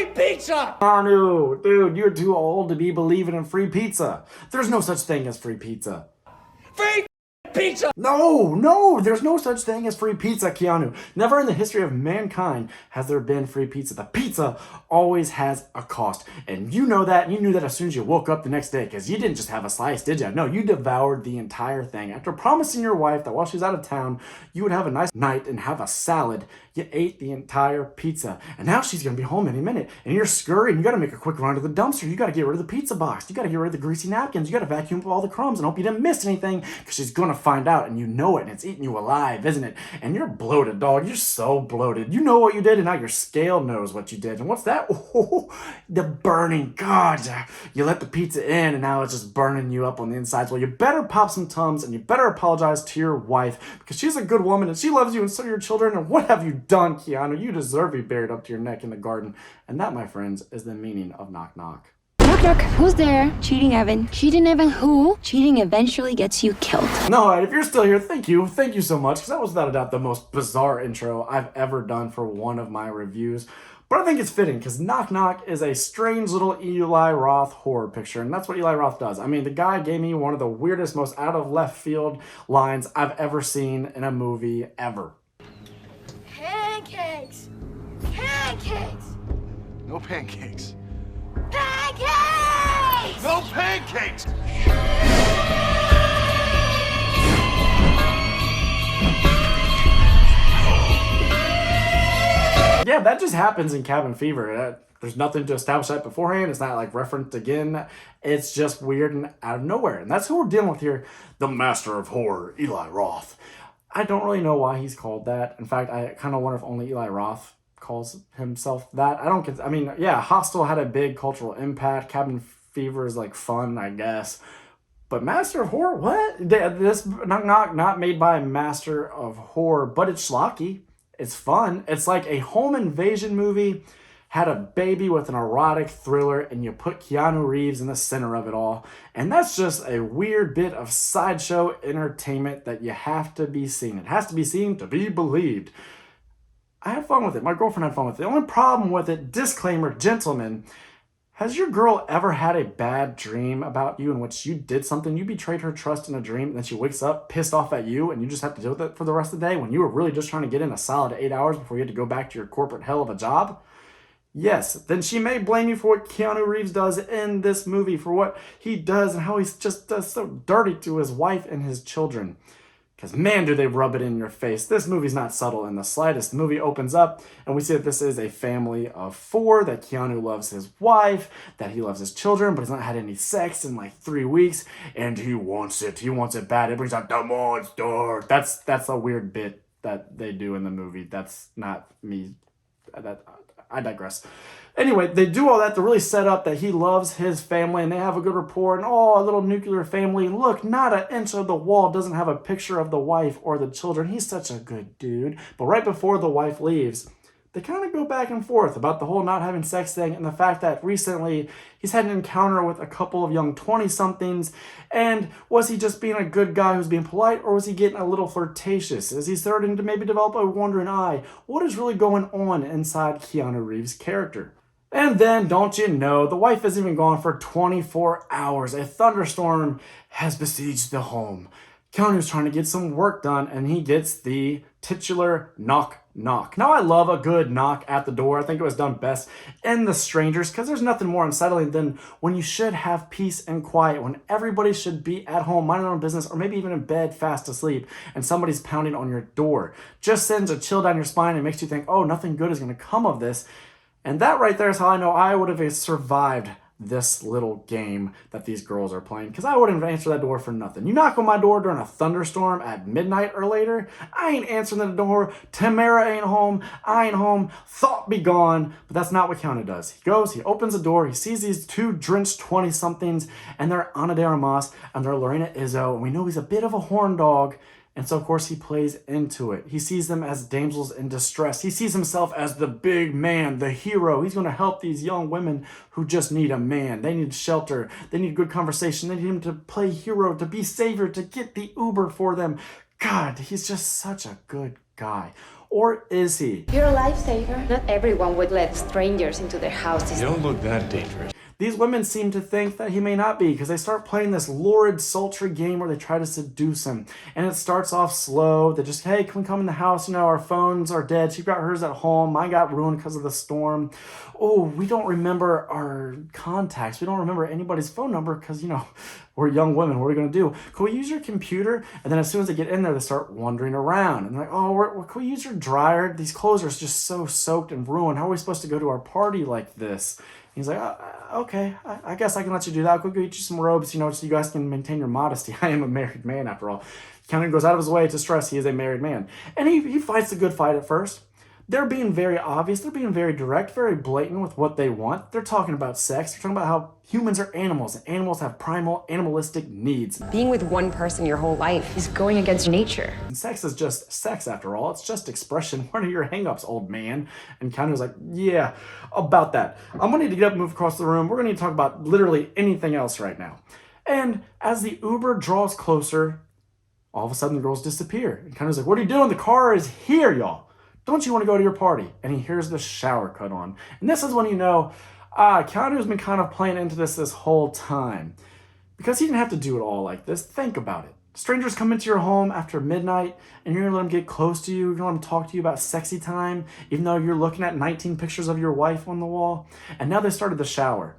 free pizza! Keanu, dude, you're too old to be believing in free pizza. There's no such thing as free pizza. Free pizza! No, there's no such thing as free pizza, Keanu. Never in the history of mankind has there been free pizza. The pizza always has a cost. And you know that, and you knew that as soon as you woke up the next day, because you didn't just have a slice, did you? No, you devoured the entire thing. After promising your wife that while she's out of town, you would have a nice night and have a salad, you ate the entire pizza. And now she's gonna be home any minute, and you're scurrying. You gotta make a quick run to the dumpster. You gotta get rid of the pizza box. You gotta get rid of the greasy napkins. You gotta vacuum up all the crumbs and hope you didn't miss anything, because she's gonna find out, and you know it, and it's eating you alive, isn't it? And you're bloated, dog. You're so bloated. You know what you did, and now your scale knows what you did. And what's that? Oh, the burning. God, you let the pizza in, and now it's just burning you up on the insides. Well, you better pop some Tums, and you better apologize to your wife, because she's a good woman, and she loves you, and so do your children. And what have you done, Keanu? You deserve to be buried up to your neck in the garden. And that, my friends, is the meaning of knock knock. Knock knock, who's there? Cheating Evan. Cheating Evan who? Cheating eventually gets you killed. No, if you're still here, thank you so much, because that was without a doubt the most bizarre intro I've ever done for one of my reviews. But I think it's fitting, because Knock Knock is a strange little Eli Roth horror picture, and that's what Eli Roth does. I mean, the guy gave me one of the weirdest, most out of left field lines I've ever seen in a movie ever. Pancakes! Pancakes! No pancakes. Pancakes! No pancakes! Yeah, that just happens in Cabin Fever. There's nothing to establish that beforehand. It's not like referenced again. It's just weird and out of nowhere. And that's who we're dealing with here. The master of horror, Eli Roth. I don't really know why he's called that. In fact, I kind of wonder if only Eli Roth calls himself that. I mean, yeah, Hostel had a big cultural impact. Cabin Fever is like fun, I guess. But Master of Horror, what? This Knock Knock, not made by a Master of Horror, but it's schlocky. It's fun. It's like a home invasion movie had a baby with an erotic thriller, and you put Keanu Reeves in the center of it all. And that's just a weird bit of sideshow entertainment that you have to be seen. It has to be seen to be believed. I had fun with it. My girlfriend had fun with it. The only problem with it, disclaimer, gentlemen, has your girl ever had a bad dream about you in which you did something, you betrayed her trust in a dream, and then she wakes up pissed off at you, and you just have to deal with it for the rest of the day when you were really just trying to get in a solid 8 hours before you had to go back to your corporate hell of a job? Yes, then she may blame you for what Keanu Reeves does in this movie, for what he does and how he just does so dirty to his wife and his children. Because man, do they rub it in your face. This movie's not subtle in the slightest. The movie opens up and we see that this is a family of 4, that Keanu loves his wife, that he loves his children, but he's not had any sex in like 3 weeks, and he wants it. He wants it bad. It brings out the monster. That's a weird bit that they do in the movie. That's not me. I digress. Anyway, they do all that to really set up that he loves his family and they have a good rapport, and a little nuclear family. Look, not an inch of the wall doesn't have a picture of the wife or the children. He's such a good dude. But right before the wife leaves, they kind of go back and forth about the whole not having sex thing and the fact that recently he's had an encounter with a couple of young 20-somethings. And was he just being a good guy who's being polite, or was he getting a little flirtatious? Is he starting to maybe develop a wandering eye? What is really going on inside Keanu Reeves' character? And then, don't you know, the wife isn't even gone for 24 hours. A thunderstorm has besieged the home. Keanu's trying to get some work done, and he gets the titular knock knock. Now, I love a good knock at the door. I think it was done best in The Strangers, because there's nothing more unsettling than when you should have peace and quiet, when everybody should be at home minding their own business, or maybe even in bed fast asleep, and somebody's pounding on your door. Just sends a chill down your spine and makes you think, oh, nothing good is going to come of this. And that right there is how I know I would have survived this little game that these girls are playing, because I wouldn't answer that door for nothing. You knock on my door during a thunderstorm at midnight or later, I ain't answering the door. Tamara ain't home. I ain't home. Thought be gone. But that's not what Keanu does. He goes, he opens the door, he sees these 2 drenched 20-somethings, and they're Ana de Armas and they're Lorena Izzo, and we know he's a bit of a horn dog. And so, of course, he plays into it. He sees them as damsels in distress. He sees himself as the big man, the hero. He's going to help these young women who just need a man. They need shelter. They need good conversation. They need him to play hero, to be savior, to get the Uber for them. God, he's just such a good guy. Or is he? You're a lifesaver. Not everyone would let strangers into their houses. You don't look that dangerous. These women seem to think that he may not be because they start playing this lurid, sultry game where they try to seduce him. And it starts off slow. They just, hey, can we come in the house? You know, our phones are dead. She got hers at home. Mine got ruined because of the storm. Oh, we don't remember our contacts. We don't remember anybody's phone number because, you know, we're young women. What are we going to do? Can we use your computer? And then as soon as they get in there, they start wandering around. And they're like, oh, can we use your dryer? These clothes are just so soaked and ruined. How are we supposed to go to our party like this? He's like, okay, I guess I can let you do that. I'll go get you some robes, you know, so you guys can maintain your modesty. I am a married man, after all. Keanu goes out of his way to stress he is a married man. And he fights a good fight at first. They're being very obvious. They're being very direct, very blatant with what they want. They're talking about sex. They're talking about how humans are animals, and animals have primal, animalistic needs. Being with one person your whole life is going against nature. And sex is just sex, after all. It's just expression. What are your hang-ups, old man? And Keanu's like, yeah, about that. I'm going to need to get up and move across the room. We're going to need to talk about literally anything else right now. And as the Uber draws closer, all of a sudden the girls disappear. And Keanu's like, what are you doing? The car is here, y'all. Don't you want to go to your party? And he hears the shower cut on. And this is when you know, Keanu's been kind of playing into this whole time. Because he didn't have to do it all like this. Think about it. Strangers come into your home after midnight, and you're going to let them get close to you. You're going to let them talk to you about sexy time, even though you're looking at 19 pictures of your wife on the wall. And now they started the shower.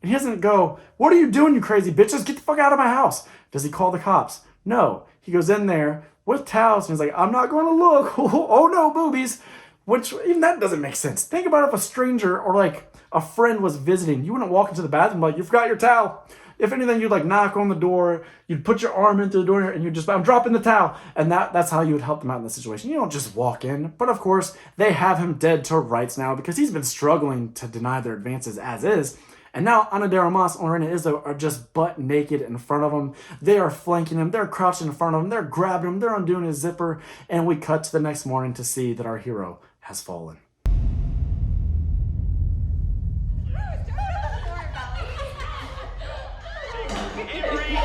And he doesn't go, what are you doing, you crazy bitches? Get the fuck out of my house. Does he call the cops? No. He goes in there with towels, and he's like, I'm not going to look. Oh no, boobies. Which, even that doesn't make sense. Think about if a stranger or like a friend was visiting. You wouldn't walk into the bathroom like, you forgot your towel. If anything, you'd like knock on the door. You'd put your arm into the door and you'd just, I'm dropping the towel. And that's how you would help them out in this situation. You don't just walk in. But of course, they have him dead to rights now because he's been struggling to deny their advances as is. And now Ana de Armas and Lorena Izzo are just butt naked in front of him. They are flanking him. They're crouching in front of him. They're grabbing him. They're undoing his zipper. And we cut to the next morning to see that our hero has fallen.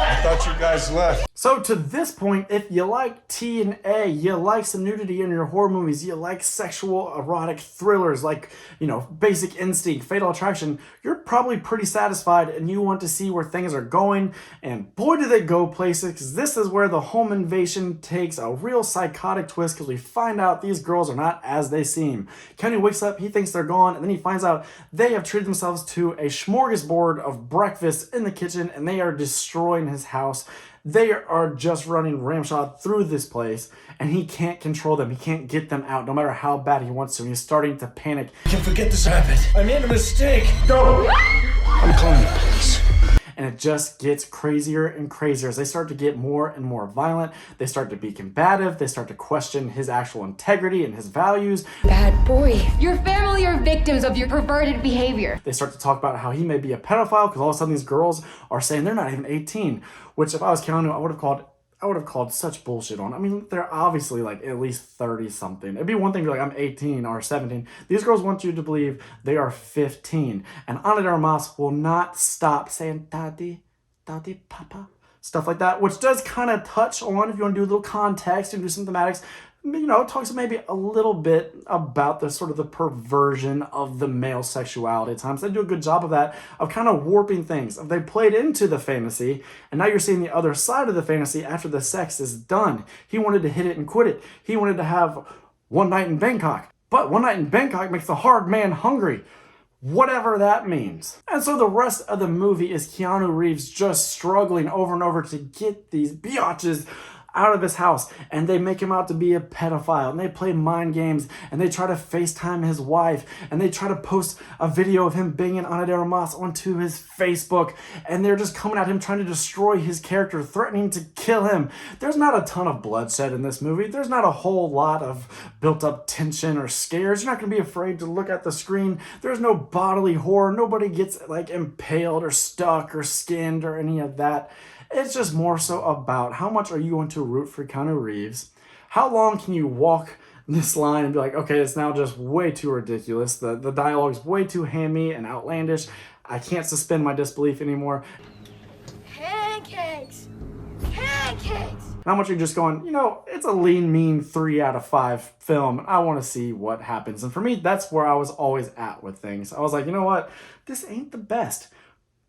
I thought you guys left. So to this point, if you like T and A, you like some nudity in your horror movies, you like sexual erotic thrillers like, you know, Basic Instinct, Fatal Attraction, you're probably pretty satisfied and you want to see where things are going. And boy, do they go places, because this is where the home invasion takes a real psychotic twist because we find out these girls are not as they seem. Keanu wakes up, he thinks they're gone, and then he finds out they have treated themselves to a smorgasbord of breakfast in the kitchen and they are destroying his house. They are just running ramshot through this place, and he can't control them. He can't get them out, no matter how bad he wants to. And he's starting to panic. You can forget this happened. I made a mistake. Go! I'm calling the police. And it just gets crazier and crazier as they start to get more and more violent. They start to be combative. They start to question his actual integrity and his values. Bad boy. Your family are victims of your perverted behavior. They start to talk about how he may be a pedophile because all of a sudden these girls are saying they're not even 18, which if I was Keanu, I would have called such bullshit on. I mean, they're obviously like at least 30 something. It'd be one thing to be like, I'm 18 or 17. These girls want you to believe they are 15. And Ana de Armas will not stop saying, Daddy, Daddy, Papa, stuff like that, which does kind of touch on, if you want to do a little context and do some thematics, you know, it talks maybe a little bit about the sort of the perversion of the male sexuality at times. They do a good job of that, of kind of warping things. They played into the fantasy, and now you're seeing the other side of the fantasy after the sex is done. He wanted to hit it and quit it. He wanted to have one night in Bangkok. But one night in Bangkok makes the hard man hungry. Whatever that means. And so the rest of the movie is Keanu Reeves just struggling over and over to get these biatches out of his house, and they make him out to be a pedophile, and they play mind games, and they try to FaceTime his wife, and they try to post a video of him banging Ana de Armas onto his Facebook, and they're just coming at him trying to destroy his character, threatening to kill him. There's not a ton of bloodshed in this movie. There's not a whole lot of built up tension or scares. You're not going to be afraid to look at the screen. There's no bodily horror. Nobody gets like impaled or stuck or skinned or any of that. It's just more so about how much are you going to root for Keanu Reeves? How long can you walk this line and be like, okay, it's now just way too ridiculous. The dialogue's way too hammy and outlandish. I can't suspend my disbelief anymore. Pancakes! Pancakes! how much you're just going, you know, it's a lean, mean 3 out of 5 film. I want to see what happens. And for me, that's where I was always at with things. I was like, you know what? This ain't the best,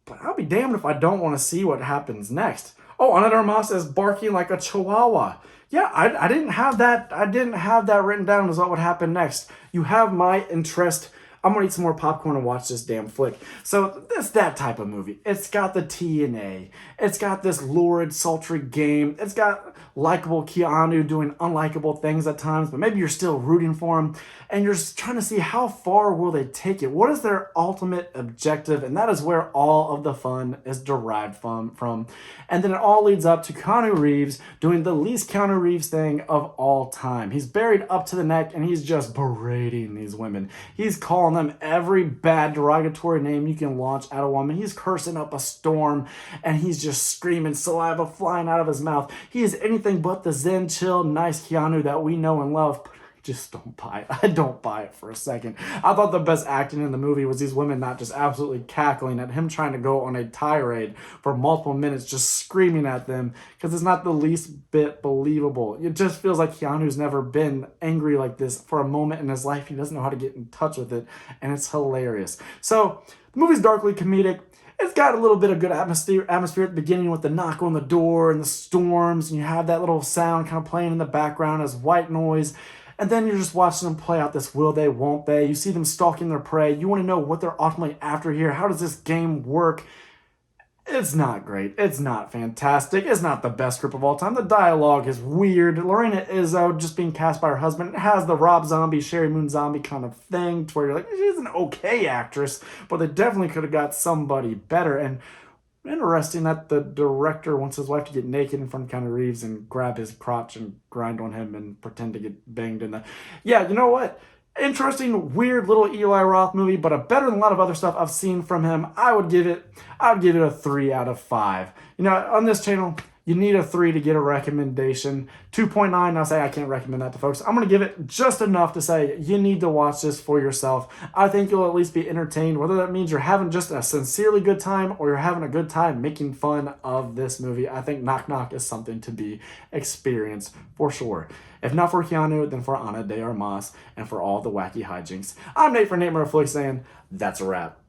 but I'll be damned if I don't want to see what happens next. Oh, Armas is barking like a chihuahua. Yeah, I didn't have that. I didn't have that written down as what would happen next. You have my interest. I'm gonna eat some more popcorn and watch this damn flick. So it's that type of movie. It's got the TNA. It's got this lurid, sultry game. It's got likable Keanu doing unlikable things at times, but maybe you're still rooting for him, and you're just trying to see how far will they take it. What is their ultimate objective? And that is where all of the fun is derived from. And then it all leads up to Keanu Reeves doing the least Keanu Reeves thing of all time. He's buried up to the neck, and he's just berating these women. He's calling them every bad derogatory name you can launch at a woman. He's cursing up a storm, and he's just screaming, saliva flying out of his mouth. He is anything but the zen, chill, nice Keanu that we know and love. But I just don't buy it. I don't buy it for a second. I thought the best acting in the movie was these women not just absolutely cackling at him trying to go on a tirade for multiple minutes, just screaming at them, because it's not the least bit believable. It just feels like Keanu's never been angry like this for a moment in his life. He doesn't know how to get in touch with it, and it's hilarious. So the movie's darkly comedic. It's got a little bit of good atmosphere at the beginning with the knock on the door and the storms, and you have that little sound kind of playing in the background as white noise. And then you're just watching them play out this will they, won't they. You see them stalking their prey. You want to know what they're ultimately after here. How does this game work? It's not great. It's not fantastic. It's not the best script of all time. The dialogue is weird. Lorena Izzo just being cast by her husband. It has the Rob Zombie, Sherry Moon Zombie kind of thing to where you're like, she's an okay actress, but they definitely could have got somebody better. And interesting that the director wants his wife to get naked in front of Keanu Reeves and grab his crotch and grind on him and pretend to get banged in the... Yeah, you know what? Interesting, weird little Eli Roth movie, but better than a lot of other stuff I've seen from him. I would give it a 3 out of 5. You know, on this channel, you need a 3 to get a recommendation. 2.9, I'll say I can't recommend that to folks. I'm going to give it just enough to say you need to watch this for yourself. I think you'll at least be entertained, whether that means you're having just a sincerely good time or you're having a good time making fun of this movie. I think Knock Knock is something to be experienced for sure. If not for Keanu, then for Ana de Armas and for all the wacky hijinks. I'm Nate for natemareflix saying that's a wrap.